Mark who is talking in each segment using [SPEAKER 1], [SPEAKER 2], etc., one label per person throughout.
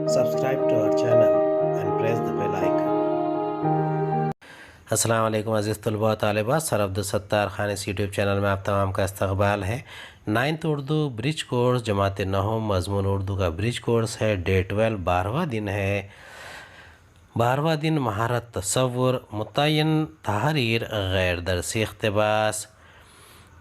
[SPEAKER 1] Subscribe to our channel and press the bell icon.
[SPEAKER 2] अस्सलाम वालेकुम अज़ीज़ तलबा तालिबात। सर अब्दुलसत्तार खान इस यूट्यूब चैनल में आप तमाम का इस्तकबाल है। 9th उर्दू ब्रिज कोर्स जमात नहूम मज़मून उर्दू का ब्रिज कोर्स है। डे 12 12वां दिन है। 12वां दिन महारत तसव्वुर मुतय्यन तहरीर गैर दरसी इक़्तिबास।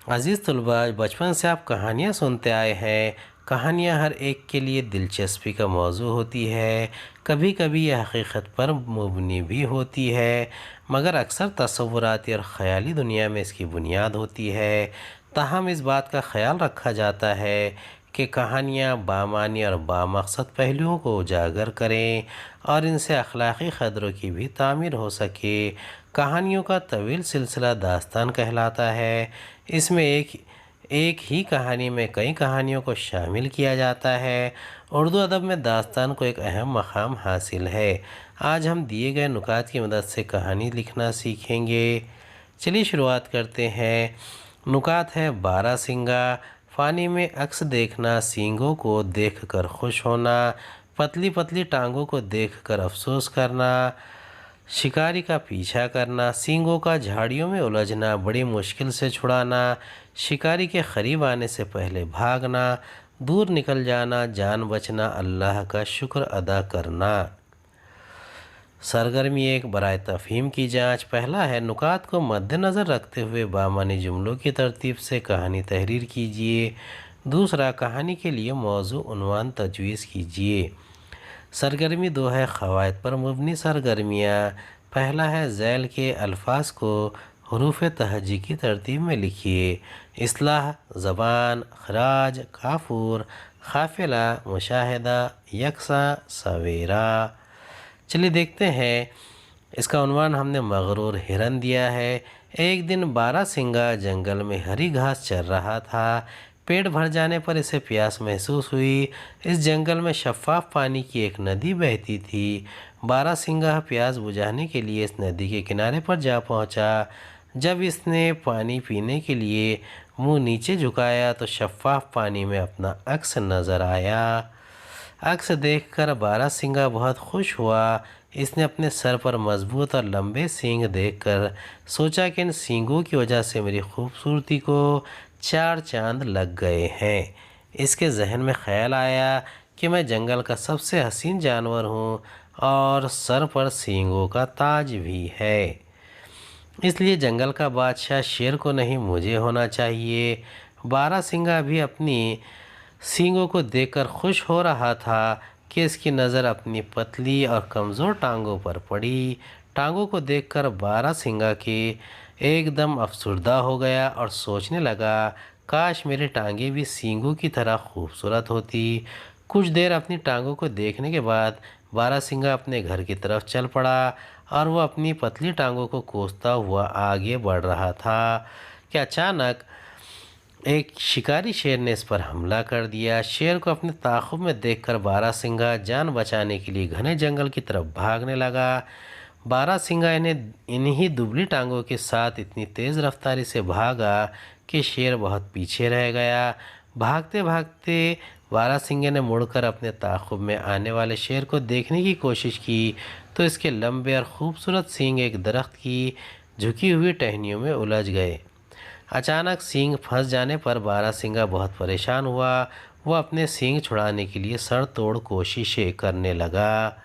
[SPEAKER 2] अज़ीज़ तलबा, बचपन से आप कहानियाँ सुनते आए हैं। कहानियाँ हर एक के लिए दिलचस्पी का मौजू होती है। कभी कभी यह हकीकत पर मबनी भी होती है, मगर अक्सर तसव्वुराती और ख़याली दुनिया में इसकी बुनियाद होती है। ताहम इस बात का ख़याल रखा जाता है कि कहानियाँ बामानी और बामकसद पहलुओं को उजागर करें और इनसे अखलाक़ी क़दरों की भी तामीर हो सके। कहानियों का तवील सिलसिला दास्तान कहलाता है। इसमें एक ही कहानी में कई कहानियों को शामिल किया जाता है। उर्दू अदब में दास्तान को एक अहम मकाम हासिल है। आज हम दिए गए नुकात की मदद से कहानी लिखना सीखेंगे। चलिए शुरुआत करते हैं। नुकात है बारहसिंगा। फ़ानी में अक्स देखना, सींगों को देखकर खुश होना, पतली पतली टांगों को देखकर अफसोस करना, शिकारी का पीछा करना, सींगों का झाड़ियों में उलझना, बड़ी मुश्किल से छुड़ाना, शिकारी के करीब आने से पहले भागना, दूर निकल जाना, जान बचना, अल्लाह का शुक्र अदा करना। सरगर्मी एक बराए तफ़हीम की जांच। पहला है, नुकात को मद्देनज़र रखते हुए बामानी जुमलों की तरतीब से कहानी तहरीर कीजिए। दूसरा, कहानी के लिए मौजू उन्वान तजवीज़ कीजिए। सरगर्मी 2 है, क़वायद पर मबनी सरगर्मियाँ। पहला है, ज़ैल के अल्फाज को हरूफ तहजी की तरतीब में लिखिए। इस्लाह, ज़बान, खराज, काफूर, काफ़िला, मुशाहिदा, यकसा, सवेरा। चलिए देखते हैं। इसका उन्वान हमने मगरूर हिरन दिया है। एक दिन बारहसिंगा जंगल में हरी घास चर रहा था। पेट भर जाने पर इसे प्यास महसूस हुई। इस जंगल में शफ़ाफ पानी की एक नदी बहती थी। बारहसिंगा प्यास बुझाने के लिए इस नदी के किनारे पर जा पहुंचा। जब इसने पानी पीने के लिए मुंह नीचे झुकाया तो शफ़ाफ पानी में अपना अक्स नज़र आया। अक्स देखकर बारहसिंगा बहुत खुश हुआ। इसने अपने सर पर मजबूत और लंबे सींग देखकर सोचा कि इन सींगों की वजह से मेरी खूबसूरती को 4 चांद लग गए हैं। इसके जहन में ख्याल आया कि मैं जंगल का सबसे हसीन जानवर हूँ और सर पर सींगों का ताज भी है, इसलिए जंगल का बादशाह शेर को नहीं मुझे होना चाहिए। बारहसिंगा भी अपनी सींगों को देखकर खुश हो रहा था कि इसकी नज़र अपनी पतली और कमज़ोर टांगों पर पड़ी। टांगों को देखकर बारहसिंगा की एकदम अफसरदा हो गया और सोचने लगा, काश मेरी टांगें भी सींगों की तरह खूबसूरत होती। कुछ देर अपनी टांगों को देखने के बाद बारहसिंगा अपने घर की तरफ चल पड़ा और वह अपनी पतली टांगों को कोसता हुआ आगे बढ़ रहा था कि अचानक एक शिकारी शेर ने इस पर हमला कर दिया। शेर को अपने ताक़ुब में देखकर बारहसिंगा जान बचाने के लिए घने जंगल की तरफ भागने लगा। बारहसिंगा इन्हीं दुबली टांगों के साथ इतनी तेज़ रफ्तारी से भागा कि शेर बहुत पीछे रह गया। भागते भागते बारहसिंगे ने मुड़कर अपने ताक़ुब में आने वाले शेर को देखने की कोशिश की तो इसके लंबे और खूबसूरत सींग एक दरख्त की झुकी हुई टहनियों में उलझ गए। अचानक सींग फंस जाने पर बारहसिंगा बहुत परेशान हुआ। वह अपने सींग छुड़ाने के लिए सर तोड़ कोशिशें करने लगा,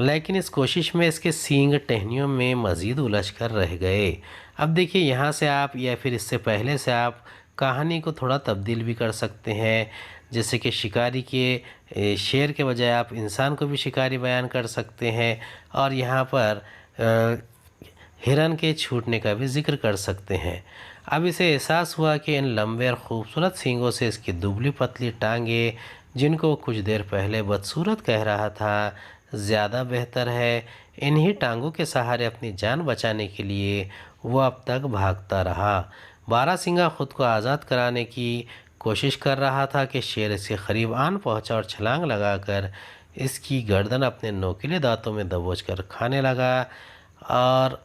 [SPEAKER 2] लेकिन इस कोशिश में इसके सींग टहनियों में मज़ीद उलझ कर रह गए। अब देखिए, यहाँ से आप या फिर इससे पहले से आप कहानी को थोड़ा तब्दील भी कर सकते हैं। जैसे कि शिकारी के शेर के बजाय आप इंसान को भी शिकारी बयान कर सकते हैं और यहाँ पर हिरन के छूटने का भी जिक्र कर सकते हैं। अब इसे एहसास हुआ कि इन लंबे और खूबसूरत सींगों से इसकी दुबली पतली टांगें, जिनको कुछ देर पहले बदसूरत कह रहा था, ज़्यादा बेहतर है। इन्हीं टांगों के सहारे अपनी जान बचाने के लिए वह अब तक भागता रहा। बारहसिंगा खुद को आज़ाद कराने की कोशिश कर रहा था कि शेर इसके करीब आन पहुंचा और छलांग लगाकर इसकी गर्दन अपने नोकीले दांतों में दबोचकर खाने लगा। और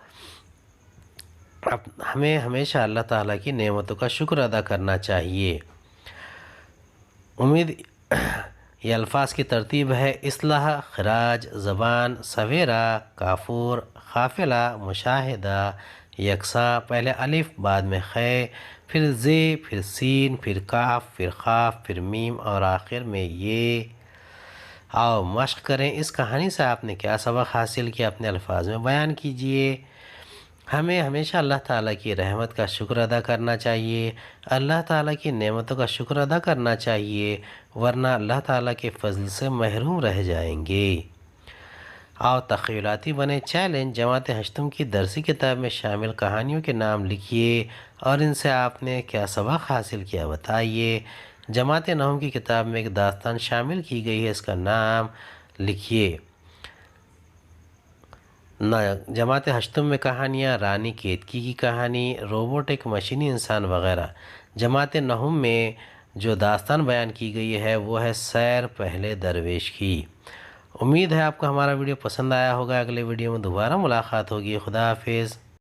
[SPEAKER 2] अब हमें हमेशा अल्लाह ताला की नेमतों का शुक्र अदा करना चाहिए। उम्मीद یہ الفاظ کی ترتیب ہے: اصلاح، خراج، زبان، سویرا، کافور، قافلہ، مشاہدہ، یکساں، پہلے الف بعد میں خے، پھر زے، پھر سین، پھر کاف، پھر قاف، پھر میم اور آخر میں یہ۔ آؤ مشق کریں، اس کہانی سے آپ نے کیا سبق حاصل کیا اپنے الفاظ میں بیان کیجئے۔ ہمیں ہمیشہ اللہ تعالیٰ کی رحمت کا شکر ادا کرنا چاہیے، اللہ تعالیٰ کی نعمتوں کا شکر ادا کرنا چاہیے، ورنہ اللہ تعالیٰ کے فضل سے محروم رہ جائیں گے۔ آؤ تخیلاتی بنے چیلنج: جماعت ہشتم کی درسی کتاب میں شامل کہانیوں کے نام لکھیے اور ان سے آپ نے کیا سبق حاصل کیا بتائیے۔ جماعت نحوم کی کتاب میں ایک داستان شامل کی گئی ہے، اس کا نام لکھیے۔ جماعت ہشتم میں کہانیاں: رانی کیتکی کی کہانی، روبوٹ ایک مشینی انسان وغیرہ۔ جماعت نحوم میں جو داستان بیان کی گئی ہے وہ ہے سیر پہلے درویش کی۔ امید ہے آپ کو ہمارا ویڈیو پسند آیا ہوگا۔ اگلے ویڈیو میں دوبارہ ملاقات ہوگی۔ خدا حافظ۔